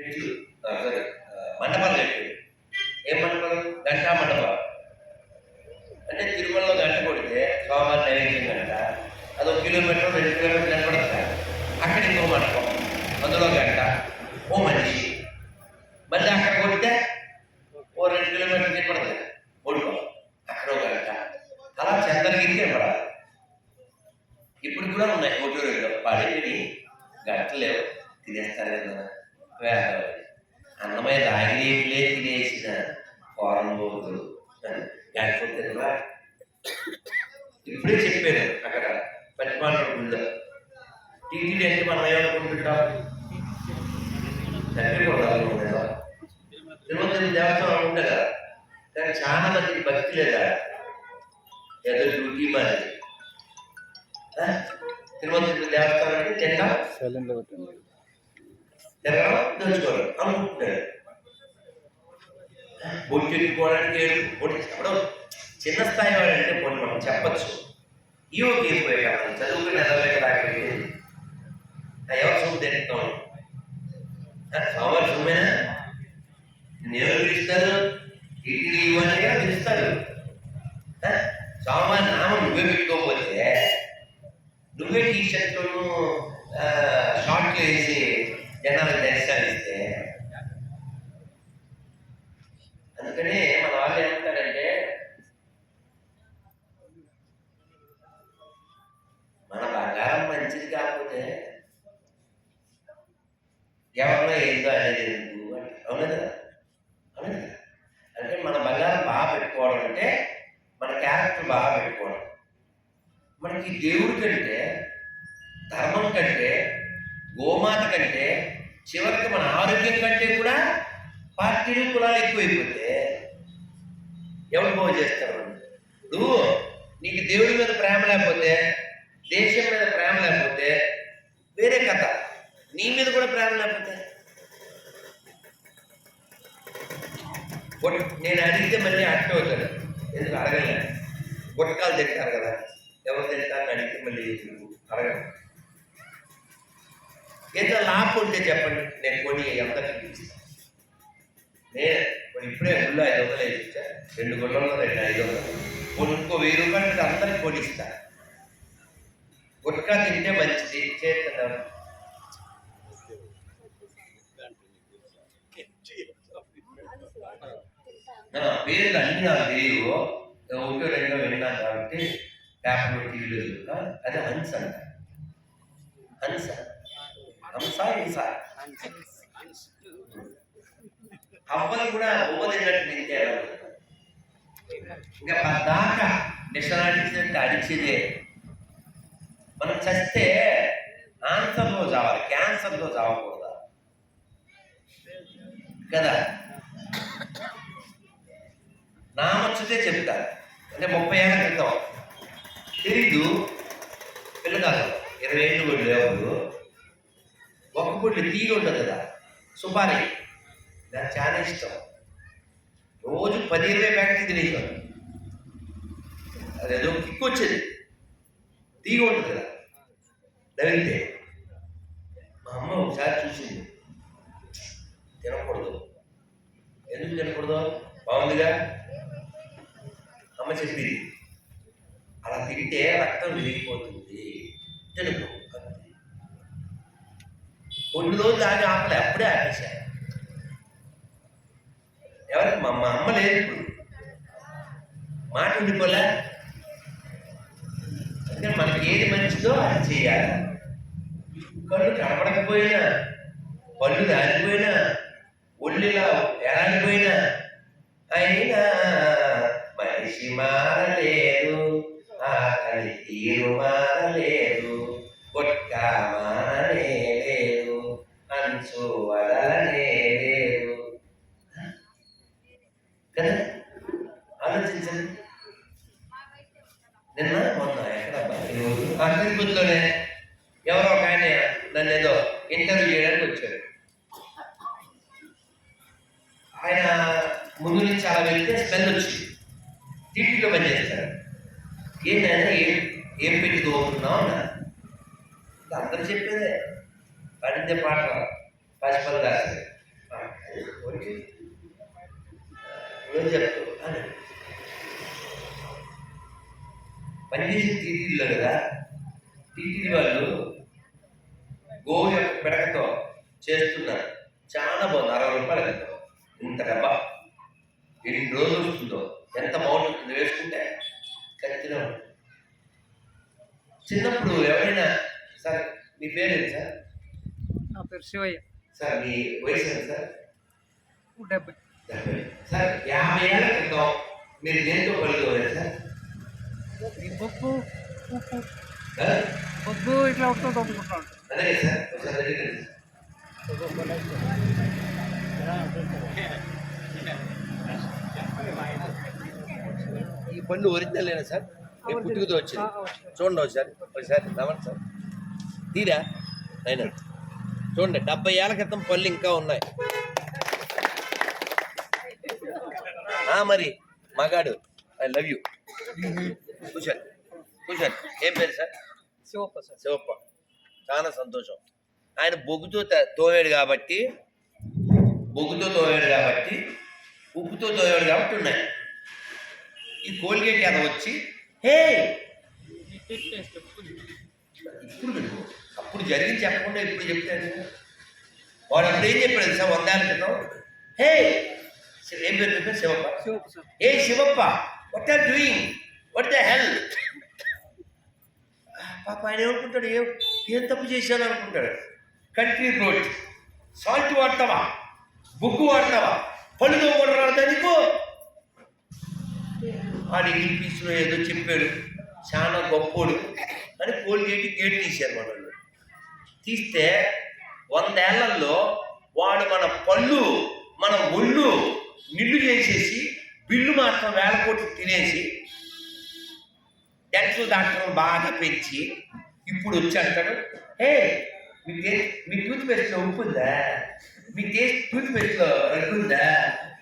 ఇట్లు సరే మండపాలు కట్టాడు. ఏం మండపాలు? గంటా మండపాలు. అంటే తిరుమలలో గంట కొడితే స్వామివారి నైవేద్యం గంట, అది 1 కిలోమీటర్ 2 కిలోమీటర్లు నిలబడతా. అక్కడ ఇంకో మండపం, అందులో గంట, ఓ మనిషి. మళ్ళీ అక్కడ కొడితే ఓ 2 కిలోమీటర్లు నిలబడతాయి, ఓడిపో అక్కడ ఒక గంట. అలా చంద్రగిరికి నిలబడాలి. ఇప్పుడు కూడా ఉన్నాయి ఓటూరులో పడేవి గంటలు లేవు, తినేస్తారు కదా. అన్నమయ్య రాగిరేపులే తినేసిన ఫారం బోతులు గంటలు. ఇప్పుడే చెప్పారు అక్కడ పచ్చిమాల గుళ్ళో టీటీడీ అంటే మనం ఏమనుకుంటుంటాం, చనిపోకూడదు. తిరుమల దేవస్థానం ఉంది కదా, కానీ చాలా మందికి భక్తి లేదా, ఏదో డ్యూటీ మరి. తిరుమల దేవస్థానం అంటే తిరగడం తెలుసుకోవాలి అనుకుంటున్నాడు. బొట్టు ఎత్తుకోవడానికి చెప్పడం చిన్న స్థాయి వాడంటే కొన్ని మనం చెప్పచ్చు. ఈవోకి అయిపోయాయి కదా, చదువుకుని ఎదవలే కదా. అక్కడికి ఎవరు సొమ్ము తింటాం, సోమవారి సొమ్మేనా? నేను పిలుస్తారు, ఇంటికి ఇవ్వని పిలుస్తారు. సోమవారి నామం నువ్వే పెట్టుకోకపోతే, నువ్వే టీషర్ట్లను షార్ట్లు వేసి జనాలకు దర్శనాలు ఇస్తే, అందుకనే మన వాళ్ళు ఏమంటారంటే, మన బంగారం మంచిది కాకపోతే ఎవరిలో ఏందో అనేది ఎందుకు అంటే, అవును కదా, అవును కదా. అంటే మన బంగారం బాగా పెట్టుకోవడం అంటే మన క్యారెక్టర్ బాగా పెట్టుకోవడం. మనకి దేవుడి కంటే, ధర్మం కంటే, గోమాత కంటే, చివరికి మన ఆరోగ్యం కంటే కూడా పార్టీలు కులాలు ఎక్కువైపోతే ఎవరు బాగు చేస్తారు? నువ్వు నీకు దేవుడి మీద ప్రేమ లేకపోతే, దేశం మీద ప్రేమ లేకపోతే వేరే కథ. నీ మీద కూడా ప్రేమ లేకపోతే, నేను అడిగితే మళ్ళీ అట్ట అవుతాడు. ఎందుకు అడగలే? గుట్టకాలు తింటారు కదా, ఎవరు తింటారని అడిగితే మళ్ళీ అడగను. ఎంత లాభం ఉంటే చెప్పండి, నేను కొని అందరికి ఇస్తాను. నేను ఇప్పుడే గుళ్ళు 500 ఇచ్చా, 2 గుళ్ళలో 500, ఇంకో 1000 రూపాయలు అందరికి కొనిస్తా. గుట్కా తింటే మంచిది చేస్తున్నారు. పేర్లు అన్ని నాకు తెలియవు, 1-2 విన్నాను కాబట్టి పేపర్లో టీవీలో చెప్తా. అదే హన్స్ అంట, హన్స్ హంస హింస. అవ్వలు కూడా తిన్నట్టు తింటే ఇంకా పద్దాకా నిషాడిచ్చినట్టు అడిచేదే. మనం చస్తే ఆన్సర్లో చావాలి, క్యాన్సర్లో చావకూడదా కదా. నామొచ్చితే చెప్తారు. అంటే 30 ఏళ్ళ క్రితం తెలీదు, పిల్లకాలం 20 ఏళ్ళు కూడా లేవు. ఒక్క పుట్లు తీగ ఉంటుంది కదా, సుపారీ, నాకు చాలా ఇష్టం. రోజు 10-20 ప్యాకెట్లు తినేసాను. అదేదో కిక్ వచ్చేది, తీగ ఉంటుంది కదా నవ్వితే. మా అమ్మ ఒకసారి చూసింది, తినకూడదు. ఎందుకు తినకూడదు? బాగుందిగా అమ్మ చెప్పింది, అలా తింటే రక్తం విరిగిపోతుంది, తినకు. కొన్ని రోజులు దాని ఆపలే, అప్పుడే ఆపేశాను. ఎవరికి? మా అమ్మ లేదు ఇప్పుడు, మాట ఉండిపోలే. అంటే మనకి ఏది మంచిదో అది చేయాలి. కళ్ళు కనపడకపోయినా, పళ్ళు దాటిపోయినా, ఒళ్ళిలా ఎలాడిపోయినా, అయినా మనిషి మారలేదు, ఆకలి తీరు మారలేదు, కొట్ట మారనే లేదు, అంచు వదలనే లేదు కదా. ఆలోచించండి. నిన్న మొన్న ఎక్కడ తిరుపతిలోనే ఎవరో ఒక ఆయన నన్ను ఏదో ఇంటర్వ్యూ చేయడానికి వచ్చాడు. ఆయన ముందు నుంచి చాలా వెళ్తే స్మెల్ వచ్చింది, టీటీలో పనిచేస్తాడు. ఏంటంటే ఏం పెట్టి తోగుతున్నావు అన్న. అందరూ చెప్పేదే, పడిందే పాట పసిపలు రాసేది. వచ్చి నువ్వు చెప్తూ పనిచేసి టీటీడీలో కదా, టీటీడీ వాళ్ళు గోవు యొక్క పిడకతో చేస్తున్నారు. చాలా బాగుంది. 60 రూపాయలు కదా ఇంత డబ్బా. ఎన్ని రోజులు వస్తుందో, ఎంత బాగుంటుంది వేసుకుంటే ఖచ్చితంగా ఉంటుంది. చిన్నప్పుడు ఎవరైనా సార్ మీ పేరేంటి సార్? నా పేరు శివయ్య. సార్ మీ వయసు ఎంత సార్? 70. సార్ 50 ఏళ్ళ క్రితం మీరు దేంతో పడుకోవాలి సార్? బొగ్గు బొగ్గు ఇట్లా ఉంటుంది అనుకుంటున్నాను. అలాగే సార్ ఒకసారి అడిగండి. ఈ పండు ఒరిజినల్ అయినా సార్? మీ పుట్టుకతో వచ్చింది. చూడండి ఒకసారి నవ్వండి సార్. తీరా అయినా చూడండి, 70 ఏళ్ళ క్రితం పళ్ళు ఇంకా ఉన్నాయి. మరి మగాడు ఐ లవ్ యూ. కూర్చోండి కూర్చోండి. ఏం పేరు సార్? శివప్ప సార్. శివప్ప. చాలా సంతోషం. ఆయన బొగ్గుతో తోయాడు కాబట్టి, ఉప్పుతో తోయాడు కాబట్టి ఉన్నాయి. ఈ కోల్గేట్ అలా వచ్చి హే ఇప్పుడు అప్పుడు జరిగింది చెప్పకుండా ఇప్పుడు చెప్తాను. వాడు అప్పుడు ఏం చెప్పాడు సార్ 100 ఏళ్ళ క్రితం? హే ఏం పేరు చెప్పారు? శివప్ప. ఏ Shivappa, what are doing, what the hell. పాప ఆయన ఏమనుకుంటాడు, ఏం తప్పు చేశాను అనుకుంటాడు. కంట్రీ రోడ్ సాల్ట్ వాడతావా, బుగ్గు వాడతావా, పళ్ళుతో కూడా రాదా నీకు వాడు ఇంగ్లీష్లో ఏదో చెప్పాడు, చాలా గొప్పోడు అని కోల్గేట్ గేట్ తీశారు మన వాళ్ళు. తీస్తే 100 ఏళ్లలో వాడు మన పళ్ళు మన ఒళ్ళు నిండు చేసేసి బిల్లు మాత్రం 1000 కోట్లు తినేసి డెంటల్ డాక్టర్లు బాగా పెంచి ఇప్పుడు వచ్చి అంటాడు, హే మీ టూత్ పేస్ట్లో ఉప్పు ఉందా, మీ టూత్ పేస్ట్లో రగ్గు ఉందా,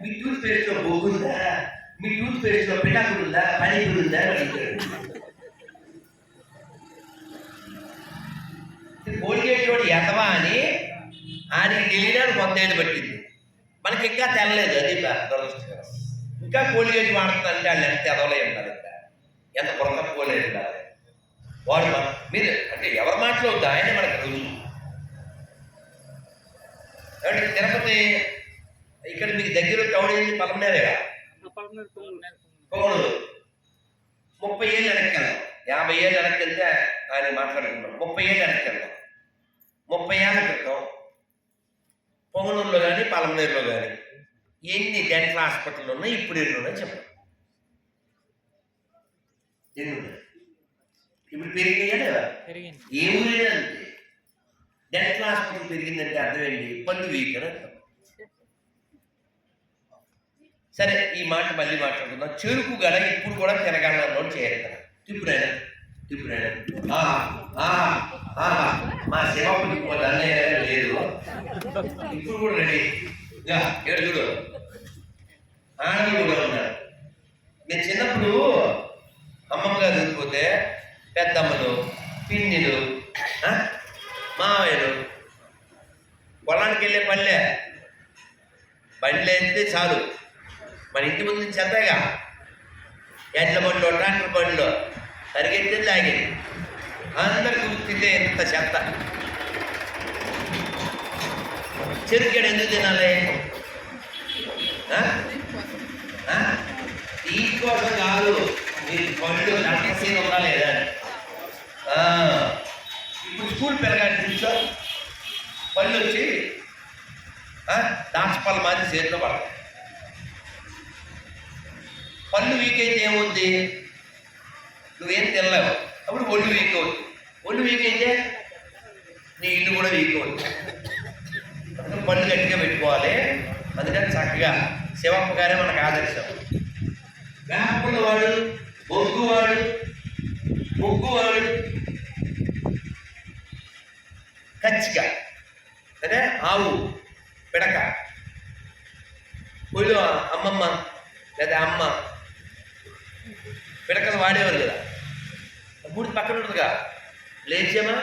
మీ టూత్ పేస్ట్లో బొగ్గు ఉందా, మీ టూత్ పేస్ట్లో పిటాకుడు ఉందా, పనీపూరి ఉందా అని అడుగుతాడు. కోల్గేట్ వాడు ఎదవా అని ఆయనకి తెలియడానికి 100 ఏళ్ళు పట్టింది. మనకి ఇంకా తెల్లలేదు. అది దురదృష్టకరం. ఇంకా కోల్గేట్ వాడుతుందంటే వాళ్ళు ఎంత ఎదవలే ఉంటారు. ఇంకా ఎంత కొరత కోల్గేట్ ఉండాలి వాడు. మీరు అంటే ఎవరి మాటలో వద్దు, ఆయన మనకు రుజువు. తిరుపతి ఇక్కడ మీకు దగ్గర టౌన్ ఏంటి? పలమనేరేగా పొగనూరు. 30 ఏళ్ళు వెనక్కి వెళ్దాం. 50 ఏళ్ళు వెనక్కి వెళ్తే ఆయన మాట్లాడుకున్నాం. 30 ఏళ్ళు వెనక్కి వెళ్దాం. 30 ఏళ్ళ క్రితం పొగనూరులో కానీ పలమనేరులో కానీ ఎన్ని డెంటల్ హాస్పిటల్ ఉన్నాయి, ఇప్పుడు ఎన్ని ఉన్నాయి చెప్పండి. ఎన్ని ఉన్నాయి? ఇప్పుడు పెరిగినాయా లేదా? ఏ ఊరైనా అంతే. డెంటల్ హాస్పిటల్ పెరిగిందంటే అర్థం ఏంటి? పళ్ళు వీక్ అని అర్థం. సరే ఈ మాట మళ్ళీ మాట్లాడుకుందాం. చెరుకు గడ ఇప్పుడు కూడా తిరగాలలో చేరుతారు. తిప్పుడైనా మా శివపుడికి లేదు, ఇప్పుడు కూడా రెడీ. ఏడు చూడు ఆనందం కూడా ఉన్నారు. నేను చిన్నప్పుడు అమ్మమ్మ గారు చనిపోతే పెద్దమ్మలు, పిన్నిలు, మావయ్యలు పొలానికి వెళ్ళే బండ్లు అయితే చాలు. మన ఇంటి ముందు నుంచి చెత్తగా ఎడ్ల బండ్లో ట్రాక్టర్ బండ్లో పరిగెత్తే తాగేది. అందరికి గుర్తితే ఎంత చెత్త. చెరుకుడు ఎందుకు తినాలి? దీనికోసం కాదు, మీరు పళ్ళు నట్టసీన ఉందా లేదా. ఇప్పుడు స్కూల్ పెరగాలి చూసా, పళ్ళు వచ్చి దాచపళ్ళ మాది చేతిలో పడతాయి. పళ్ళు వీక్ అయితే ఏమవుద్ది? నువ్వేం తినలేవు, అప్పుడు ఒళ్ళు వీక్ అవుతుంది. ఒళ్ళు వీక్ అయితే నీ ఇల్లు కూడా వీక్ అవుతుంది. పళ్ళు గట్టిగా పెట్టుకోవాలి. అందుకని చక్కగా శివప్ప గారే మనకు ఆదర్శం. వేపపుల్లవాడు, బొగ్గువాడు, కచ్చిక అదే ఆవు పిడక, పొయ్యిలో అమ్మమ్మ లేదా అమ్మ పిడకలు వాడేవారు కదా. బూడి పక్కన ఉంటుందిగా, లేచామా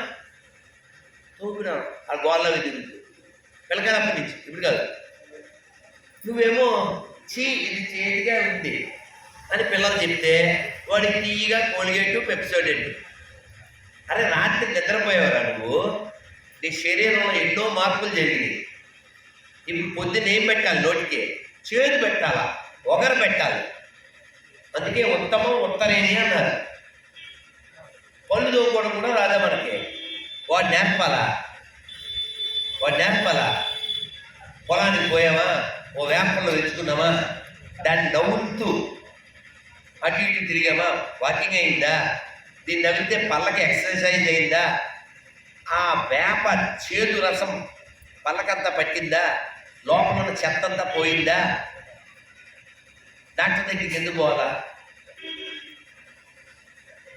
తోపినా ఆ గోళ్ళవి తిరుగుతుంది పిల్లకాయలు అప్పటి నుంచి. ఇప్పుడు కాదు, నువ్వేమో చీ ఇది చేతిగా ఉంది అని పిల్లలు చెప్తే వాడికి తీయగా కోల్గేటు పెప్సోడెంట్. అరే రాత్రి నిద్రపోయేవారా నువ్వు? నీ శరీరంలో ఎన్నో మార్పులు జరిగినాయి. ఇప్పుడు పొద్దున్న ఏం పెట్టాలి? నోటికి చేదు పెట్టాలా, ఒగరు పెట్టాలి. అందుకే ఉత్తమం ఉత్తరేణి అన్నారు. పళ్ళు తోముకోవడం కూడా రాదా మనకి? వాడు నేర్పాలా? పొలానికి పోయామా, ఓ వేపల్లో తెచ్చుకున్నామా, దాన్ని నవ్వుతూ అటు ఇటు తిరిగామా, వాకింగ్ అయిందా? దీన్ని నవ్వితే పళ్ళకి ఎక్సర్సైజ్ అయిందా? ఆ వేప చేదు రసం పళ్ళకంతా పట్టిందా? లోపల ఉన్న చెత్త అంతా పోయిందా? డాక్టర్ దగ్గరికి ఎందుకు పోవాలా?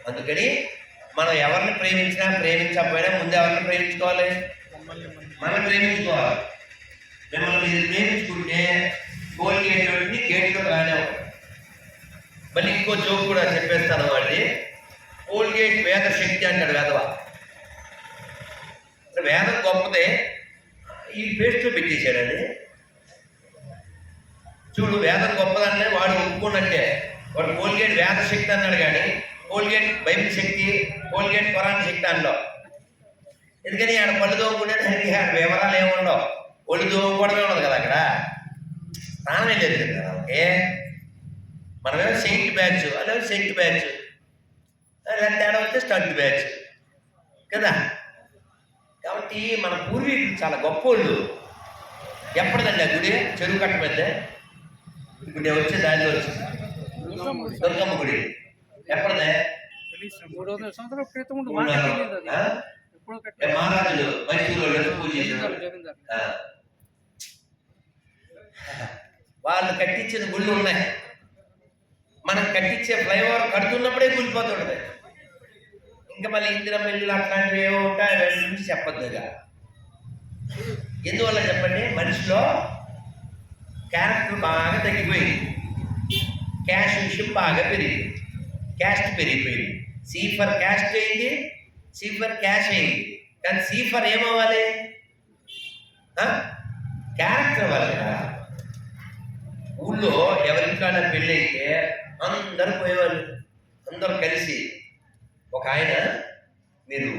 అందుకని మనం ఎవరిని ప్రేమించకపోయినా ముందు ఎవరిని ప్రేమించుకోవాలి? మనం ప్రేమించుకోవాలి. మిమ్మల్ని మీరు ప్రేమించుకుంటే కోల్గేట్ గేట్లో రానే ఉంటాం. మళ్ళీ ఇంకో జోక్ కూడా చెప్పేస్తాను. వాడి కోల్గేట్ వేద శక్తి అంటాడు వేదవా. వేదం గొప్పదే, ఈ పేస్ట్లో పెట్టేశాడని చూడు. వేదం గొప్పదన్నే వాడు ఒప్పుకున్నట్టే. వాడు కోల్గేట్ వేద శక్తి అన్నాడు, కానీ కోల్గేట్ బైబిల్ శక్తి, కోల్గేట్ ఖురాన్ శక్తి అనలో. ఎందుకని ఆడ పళ్ళు తోముకునే దానికి ఆడ వివరాలు ఏముండవు. ఒళ్ళు తోముకోవడమే ఉండదు కదా అక్కడ, స్నానమే లేదు కదా. ఓకే, మనమేమో సెయింట్ బ్యాచ్, అదే సెయింట్ బ్యాచ్, తేడా వస్తే స్టంట్ బ్యాచ్ కదా. కాబట్టి మన పూర్వీకులు చాలా గొప్పోళ్ళు. ఎప్పటిదండి ఆ గుడి? చెరువు కట్ట మీద. ఇప్పుడు నేను వచ్చే దారిలో వచ్చింది దుర్గమ్మ గుడి. ఎప్పటిదే? 300 సంవత్సరాల క్రితం ఉండి మహారాజులు మైసూరు పూజ చేశారు. వాళ్ళు కట్టించిన గుళ్ళు ఉన్నాయి. మనం కట్టించే ఫ్లైఓవర్ కడుతున్నప్పుడే కూలిపోతుంటుంది. ఇంకా మళ్ళీ ఇందిరమ్మ ఇల్లు అట్లాంటివి ఏమో ఉంటాయి, వాటి నుంచి చెప్పద్దు. ఇక ఎందువల్ల చెప్పండి? మనిషిలో క్యారెక్టర్ బాగా తగ్గిపోయింది, క్యాష్ విషయం బాగా పెరిగింది, క్యాస్ట్ పెరిగిపోయింది. సి ఫర్ క్యాస్ట్ అయింది, సి ఫర్ క్యాష్ అయింది. కానీ సి ఫర్ ఏమవ్వాలి? క్యారెక్టర్ అవ్వాలి కదా. ఊళ్ళో ఎవరింట్లోనే పెళ్ళి అయితే అందరూ పోయేవాళ్ళు, అందరూ కలిసి. ఒక ఆయన, మీరు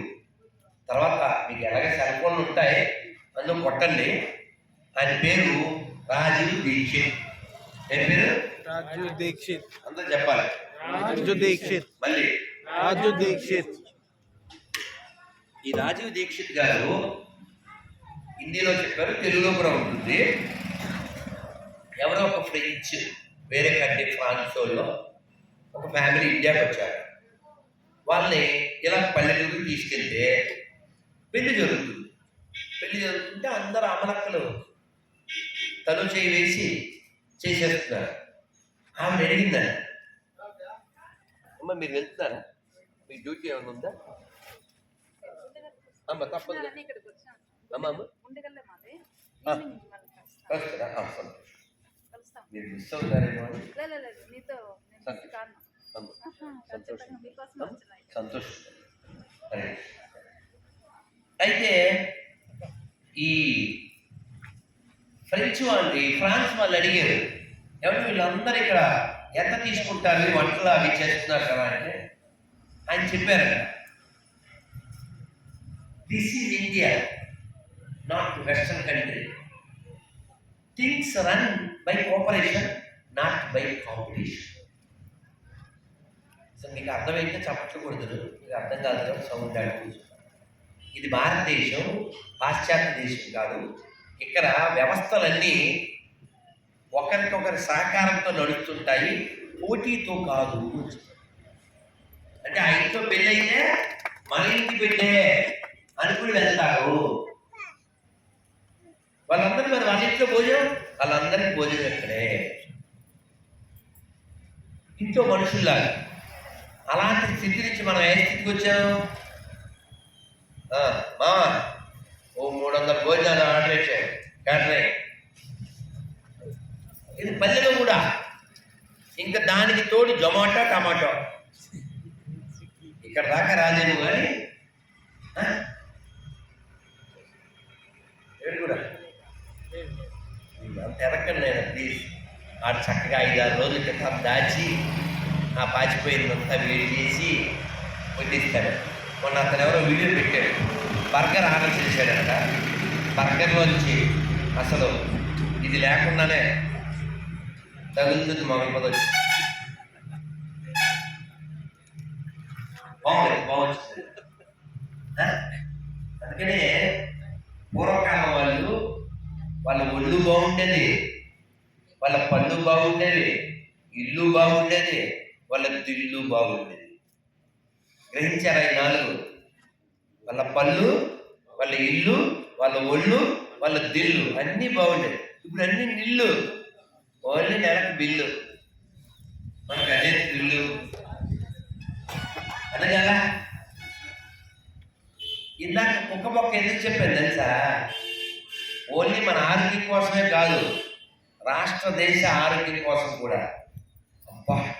తర్వాత మీకు ఎలాగ సెల్ ఫోన్లు ఉంటాయి, అందులో కొట్టండి. ఆయన పేరు రాజీవ్ దీక్షిత్. ఏం పేరు? రాజు దీక్షిత్. అందరూ చెప్పాలి. రాజు దీక్షిత్. మళ్ళీ రాజు దీక్షిత్. ఈ రాజీవ్ దీక్షిత్ గారు హిందీలో చెప్పారు, తెలుగులో కూడా ఉంటుంది. ఎవరో ఒక ఫ్రెంచ్, వేరే కంట్రీ ఫ్రాన్స్ వాళ్ళు ఒక ఫ్యామిలీ ఇండియాకి వచ్చారు. వాళ్ళని ఇలా పల్లెటూరుకి తీసుకెళ్తే పెళ్లి జరుగుతుంది. పెళ్లి జరుగుతుంటే అందరూ అమలక్కలు తను చేయి వేసి చేసేస్తున్నారు. ఆమె అడిగిందని, అమ్మ మీరు వెళ్తున్నారా? మీ డ్యూటీ ఏమైనా ఉందా? అమ్మ తప్పదు అమ్మ అమ్మ మీరు మిస్ అవుతారేమో అని సంతోషం. అయితే ఈ ఫ్రెంచ్ వాళ్ళు, ఫ్రాన్స్ వాళ్ళు అడిగారు, ఎవరు వీళ్ళందరూ ఇక్కడ ఎంత తీసుకుంటారు ఈ వంటలు అవి చేస్తున్నారు కదా అంటే ఆయన చెప్పారట, this is India, not western country. Things run by cooperation, not by competition. So మీకు అర్థమైతే చప్పట్లు కొడుతురు, మీకు అర్థం కాదు కదా సౌండ్ ఆడి. ఇది భారతదేశం, పాశ్చాత్య దేశం కాదు. ఇక్కడ వ్యవస్థలన్నీ ఒకరికొకరి సహకారంతో నడుస్తుంటాయి, పోటీతో కాదు. అంటే ఆ ఇంట్లో పెళ్ళి అయితే మన ఇంటి పెళ్ళే అనుకుని వెళ్తారు. వాళ్ళందరూ మరి వాళ్ళ ఇంట్లో భోజనం, వాళ్ళందరికీ భోజనం ఎక్కడే ఇంట్లో మనుషుల్లాగా. అలాంటి స్థితి నుంచి మనం ఏ స్థితికి వచ్చాము? మా ఓ 300 భోజనాలు ఆర్డర్ ఇచ్చాడు క్యాటరింగ్. ఇది పల్లెలో కూడా. ఇంకా దానికి తోడు జొమాటో టమాటో. ఇక్కడ దాకా రాలేము కానీ ఏడు కూడా అంత ఎరకండి నేను ప్లీజ్. ఆడు చక్కగా 5-6 రోజుల క్రితం దాచి ఆ పాచిపోయిందంతా వేడి చేసి వడ్డిస్తాడు. మొన్న అతను ఎవరో వీడియో పెట్టాడు, బర్గర్ ఆర్డర్ చేశాడంట. బర్గర్లోంచి అసలు ఇది లేకుండానే తగులుతుంది మొగలు వచ్చి బాగుంది. అందుకనే పూర్వకాలం వాళ్ళ ఒళ్ళు బాగుండేది, వాళ్ళ పళ్ళు బాగుండేది, ఇల్లు బాగుండేది, వాళ్ళ దిల్లు బాగుండేది. గ్రహించారా ఈ 4? వాళ్ళ పళ్ళు, వాళ్ళ ఇల్లు, వాళ్ళ ఒళ్ళు, వాళ్ళ దిల్లు అన్నీ బాగుండేది. ఇప్పుడు అన్ని నిల్లు, ఓన్లీ నెలకు బిల్లు, మనకు అదే ఇల్లు అనగా. ఇందాక కుక్క మొక్క ఎందుకు చెప్పాను తెలుసా? ఓన్లీ మన ఆరోగ్యం కోసమే కాదు, రాష్ట్ర దేశ ఆరోగ్యం కోసం కూడా. అబ్బా